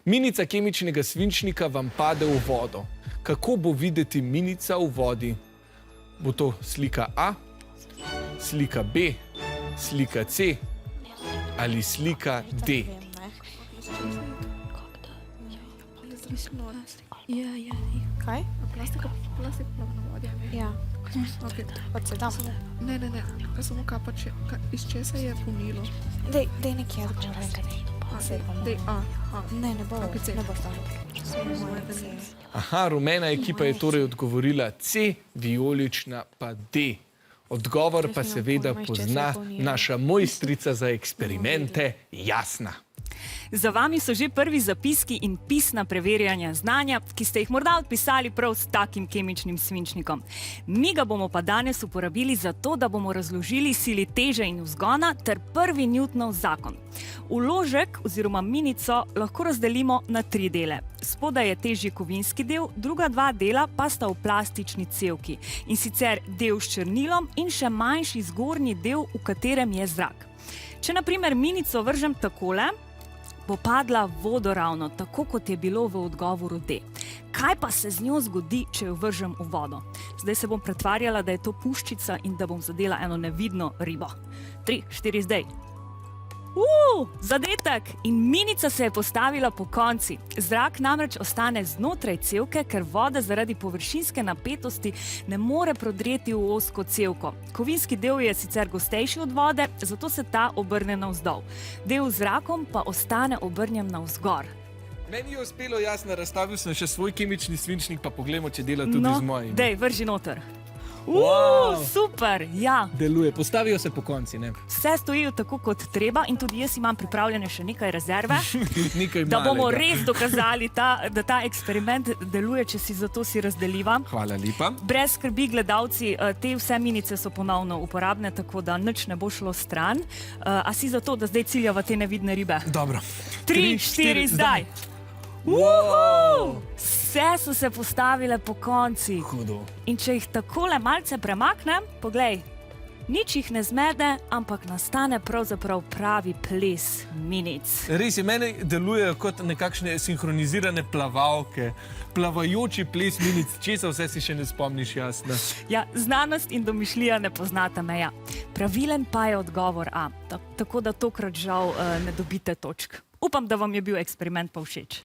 Minica kemičnega svinčnika vam pade v vodo. Kako bo videti minica v vodi? Bo to slika A, slika B, slika C ali slika D? Kaj? Plastik plava na vodi. Ja. Okay. Odsedam. Ne. Kaj samo iz česa je punilo? Dej nekje odgovoriti. Ne bo. Ne bo stalo. Aha, rumena ekipa je torej odgovorila C, vijolična pa D. Odgovor pa seveda pozna naša mojstrica za eksperimente, Jasna. Za vami so že prvi zapiski in pisna preverjanja znanja, ki ste jih morda odpisali prav s takim kemičnim svinčnikom. Mi ga bomo pa danes uporabili za to, da bomo razložili sili teže in vzgona ter prvi Newtonov zakon. Vložek oziroma minico lahko razdelimo na 3 dele. Spodaj je težji kovinski del, druga 2 dela pa sta v plastični cevki. In sicer del s črnilom in še manjši zgornji del, v katerem je zrak. Če na primer minico vržem takole, bo padla vodoravno, tako kot je bilo v odgovoru D. Kaj pa se z njo zgodi, če jo vržem v vodo? Zdaj se bom pretvarjala, da je to puščica in da bom zadela eno nevidno ribo. 3, 4, zdaj. Zadetek! In minica se je postavila po konci. Zrak namreč ostane znotraj cevke, ker voda zaradi površinske napetosti ne more prodreti v ozko cevko. Kovinski del je sicer gostejši od vode, zato se ta obrne navzdol. Del z zrakom pa ostane obrnjen navzgor. Meni je uspelo, Jasna, razstavil sem še svoj kemični svinčnik, pa poglejmo, če dela tudi z mojim. Dej, vrži noter. Super, ja. Deluje, postavijo se po konci, ne? Vse stojijo tako, kot treba in tudi jaz imam pripravljene še nekaj rezerve, Nekaj da bomo malega. res dokazali, da ta eksperiment deluje, če si zato si razdeliva. Hvala lepa. Brez skrbi, gledalci, te vse minice so ponovno uporabne, tako da nič ne bo šlo stran. A si zato, da zdaj ciljava te nevidne ribe? Dobro. 3, 4, zdaj! Vse so se postavile po konci. Hudo. In če jih takole malce premaknem, poglej, nič jih ne zmede, ampak nastane pravzaprav pravi ples minic. Res je, mene delujejo kot nekakšne sinhronizirane plavalke, plavajoči ples minic, česa vse si še ne spomniš, Jasna. Ja, znanost in domišljija ne poznata meja. Pravilen pa je odgovor A, tako da tokrat žal ne dobite točk. Upam, da vam je bil eksperiment pa všeč.